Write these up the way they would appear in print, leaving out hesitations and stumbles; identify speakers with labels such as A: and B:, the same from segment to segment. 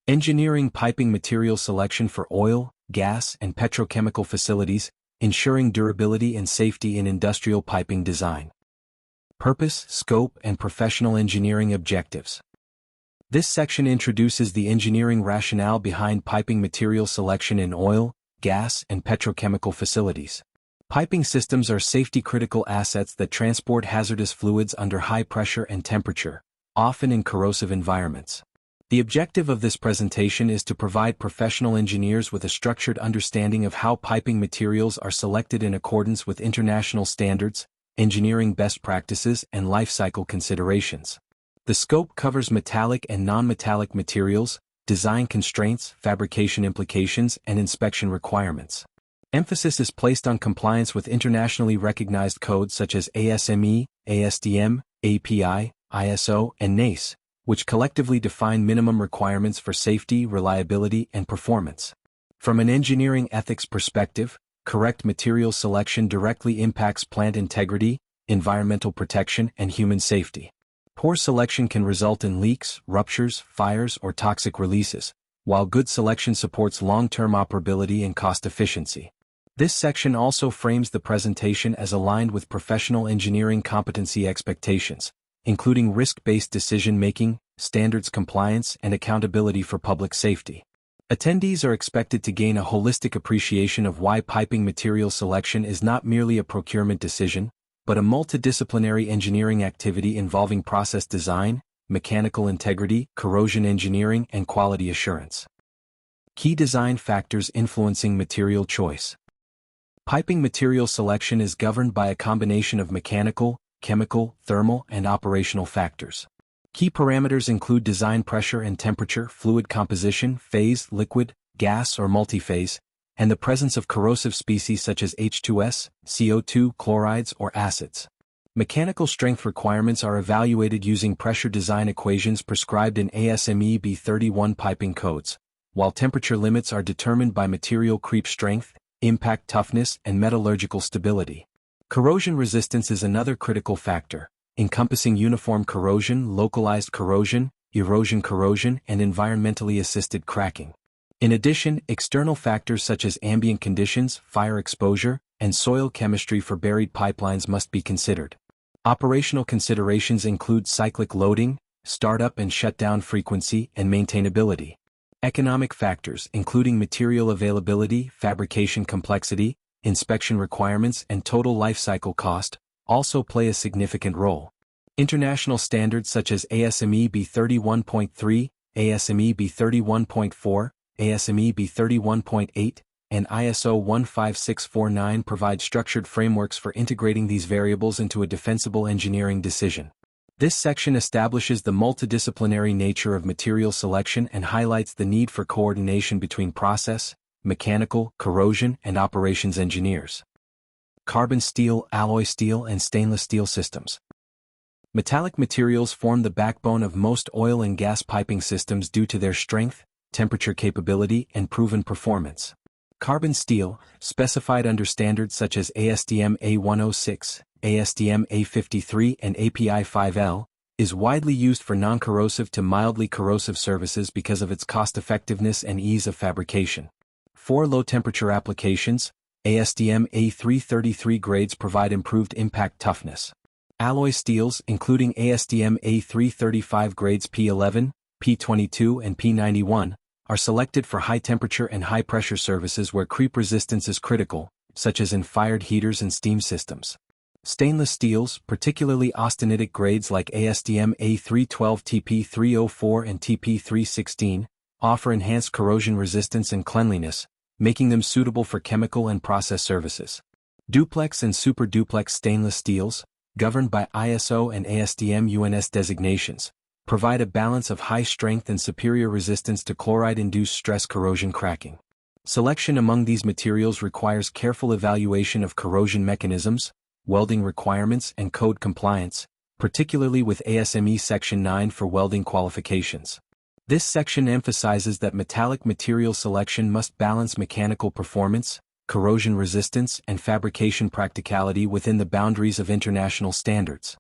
A: Engineering piping material selection for oil, gas, and petrochemical facilities, ensuring durability and safety in industrial piping design. Purpose, scope, and professional engineering objectives. This section introduces the engineering rationale behind piping material selection in oil, gas, and petrochemical facilities. Piping systems are safety-critical assets that transport hazardous fluids under high pressure and temperature, often in corrosive environments. The objective of this presentation is to provide professional engineers with a structured understanding of how piping materials are selected in accordance with international standards, engineering best practices, and life cycle considerations. The scope covers metallic and non-metallic materials, design constraints, fabrication implications, and inspection requirements. Emphasis is placed on compliance with internationally recognized codes such as ASME, ASTM, API, ISO, and NACE, which collectively define minimum requirements for safety, reliability, and performance. From an engineering ethics perspective, correct material selection directly impacts plant integrity, environmental protection, and human safety. Poor selection can result in leaks, ruptures, fires, or toxic releases, while good selection supports long-term operability and cost efficiency. This section also frames the presentation as aligned with professional engineering competency expectations, including risk-based decision-making, standards compliance, and accountability for public safety. Attendees are expected to gain a holistic appreciation of why piping material selection is not merely a procurement decision, but a multidisciplinary engineering activity involving process design, mechanical integrity, corrosion engineering, and quality assurance. Key design factors influencing material choice. Piping material selection is governed by a combination of mechanical, chemical, thermal, and operational factors. Key parameters include design pressure and temperature, fluid composition, phase, liquid, gas, or multiphase, and the presence of corrosive species such as H2S, CO2, chlorides, or acids. Mechanical strength requirements are evaluated using pressure design equations prescribed in ASME B31 piping codes, while temperature limits are determined by material creep strength, impact toughness, and metallurgical stability. Corrosion resistance is another critical factor, encompassing uniform corrosion, localized corrosion, erosion corrosion, and environmentally assisted cracking. In addition, external factors such as ambient conditions, fire exposure, and soil chemistry for buried pipelines must be considered. Operational considerations include cyclic loading, startup and shutdown frequency, and maintainability. Economic factors, including material availability, fabrication complexity, inspection requirements, and total life cycle cost, also play a significant role. International standards such as ASME B31.3, ASME B31.4, ASME B31.8, and ISO 15649 provide structured frameworks for integrating these variables into a defensible engineering decision. This section establishes the multidisciplinary nature of material selection and highlights the need for coordination between process, mechanical, corrosion, and operations engineers. Carbon steel, alloy steel, and stainless steel systems. Metallic materials form the backbone of most oil and gas piping systems due to their strength, temperature capability, and proven performance. Carbon steel, specified under standards such as ASTM A106, ASTM A53, and API 5L, is widely used for non-corrosive to mildly corrosive services because of its cost-effectiveness and ease of fabrication. For low-temperature applications, ASTM A333 grades provide improved impact toughness. Alloy steels, including ASTM A335 grades P11, P22, and P91, are selected for high-temperature and high-pressure services where creep resistance is critical, such as in fired heaters and steam systems. Stainless steels, particularly austenitic grades like ASTM A312 TP304 and TP316, offer enhanced corrosion resistance and cleanliness, making them suitable for chemical and process services. Duplex and super duplex stainless steels, governed by ISO and ASTM UNS designations, provide a balance of high strength and superior resistance to chloride-induced stress corrosion cracking. Selection among these materials requires careful evaluation of corrosion mechanisms, welding requirements, and code compliance, particularly with ASME Section 9 for welding qualifications. This section emphasizes that metallic material selection must balance mechanical performance, corrosion resistance, and fabrication practicality within the boundaries of international standards.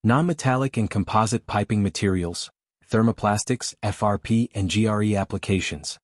A: Non-metallic and composite piping materials, thermoplastics, FRP, and GRE applications.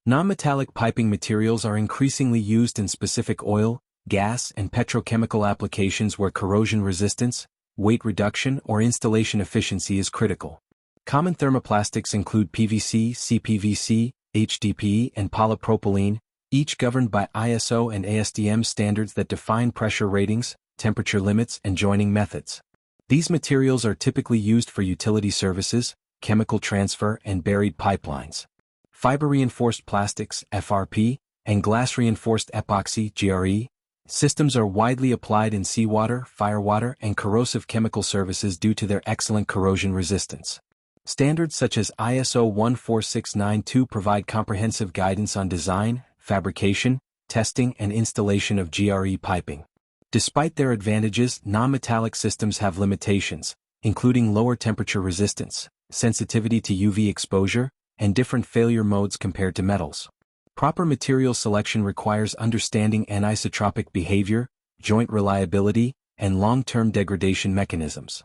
A: Non-metallic piping materials are increasingly used in specific oil, gas, and petrochemical applications where corrosion resistance, weight reduction, or installation efficiency is critical. Common thermoplastics include PVC, CPVC, HDPE, and polypropylene, each governed by ISO and ASTM standards that define pressure ratings, temperature limits, and joining methods. These materials are typically used for utility services, chemical transfer, and buried pipelines. Fiber-reinforced plastics, FRP, and glass-reinforced epoxy, GRE, systems are widely applied in seawater, firewater, and corrosive chemical services due to their excellent corrosion resistance. Standards such as ISO 14692 provide comprehensive guidance on design, fabrication, testing, and installation of GRE piping. Despite their advantages, non-metallic systems have limitations, including lower temperature resistance, sensitivity to UV exposure, and different failure modes compared to metals. Proper material selection requires understanding anisotropic behavior, joint reliability, and long-term degradation mechanisms.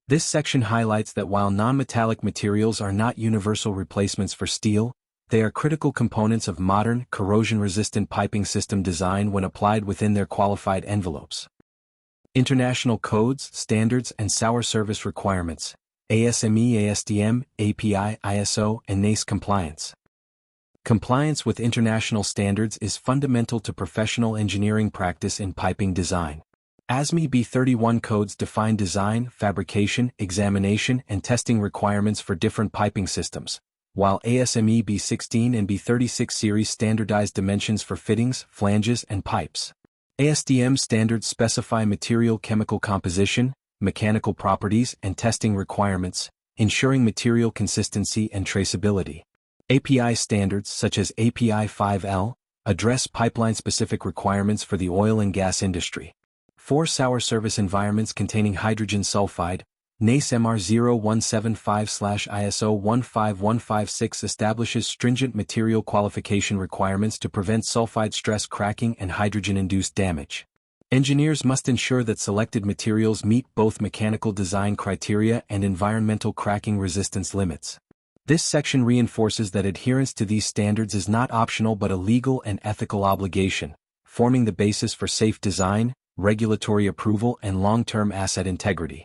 A: This section highlights that while non-metallic materials are not universal replacements for steel, they are critical components of modern, corrosion-resistant piping system design when applied within their qualified envelopes. International codes, standards, and sour service requirements. ASME, ASTM, API, ISO, and NACE compliance. Compliance with international standards is fundamental to professional engineering practice in piping design. ASME B31 codes define design, fabrication, examination, and testing requirements for different piping systems, while ASME B16 and B36 series standardize dimensions for fittings, flanges, and pipes. ASTM standards specify material chemical composition, mechanical properties, and testing requirements, ensuring material consistency and traceability. API standards such as API 5L address pipeline-specific requirements for the oil and gas industry. 4 sour service environments containing hydrogen sulfide, NACE MR 0175/ISO 15156 establishes stringent material qualification requirements to prevent sulfide stress cracking and hydrogen-induced damage. Engineers must ensure that selected materials meet both mechanical design criteria and environmental cracking resistance limits. This section reinforces that adherence to these standards is not optional but a legal and ethical obligation, forming the basis for safe design, regulatory approval, and long-term asset integrity.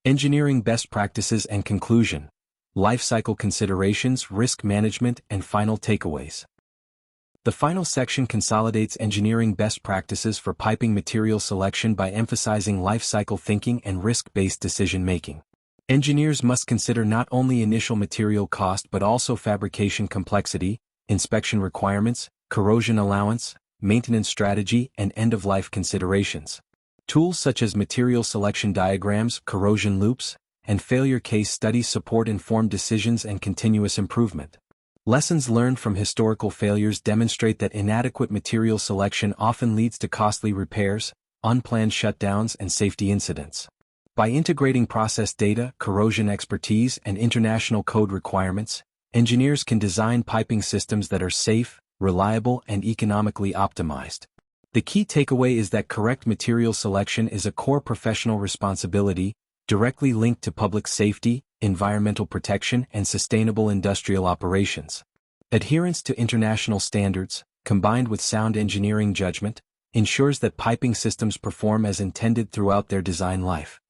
A: Engineering best practices and conclusion. Life cycle considerations, risk management, and final takeaways. The final section consolidates engineering best practices for piping material selection by emphasizing life cycle thinking and risk-based decision-making. Engineers must consider not only initial material cost but also fabrication complexity, inspection requirements, corrosion allowance, maintenance strategy, and end-of-life considerations. Tools such as material selection diagrams, corrosion loops, and failure case studies support informed decisions and continuous improvement. Lessons learned from historical failures demonstrate that inadequate material selection often leads to costly repairs, unplanned shutdowns, and safety incidents. By integrating process data, corrosion expertise, and international code requirements, engineers can design piping systems that are safe, reliable, and economically optimized. The key takeaway is that correct material selection is a core professional responsibility, directly linked to public safety, environmental protection, and sustainable industrial operations. Adherence to international standards, combined with sound engineering judgment, ensures that piping systems perform as intended throughout their design life.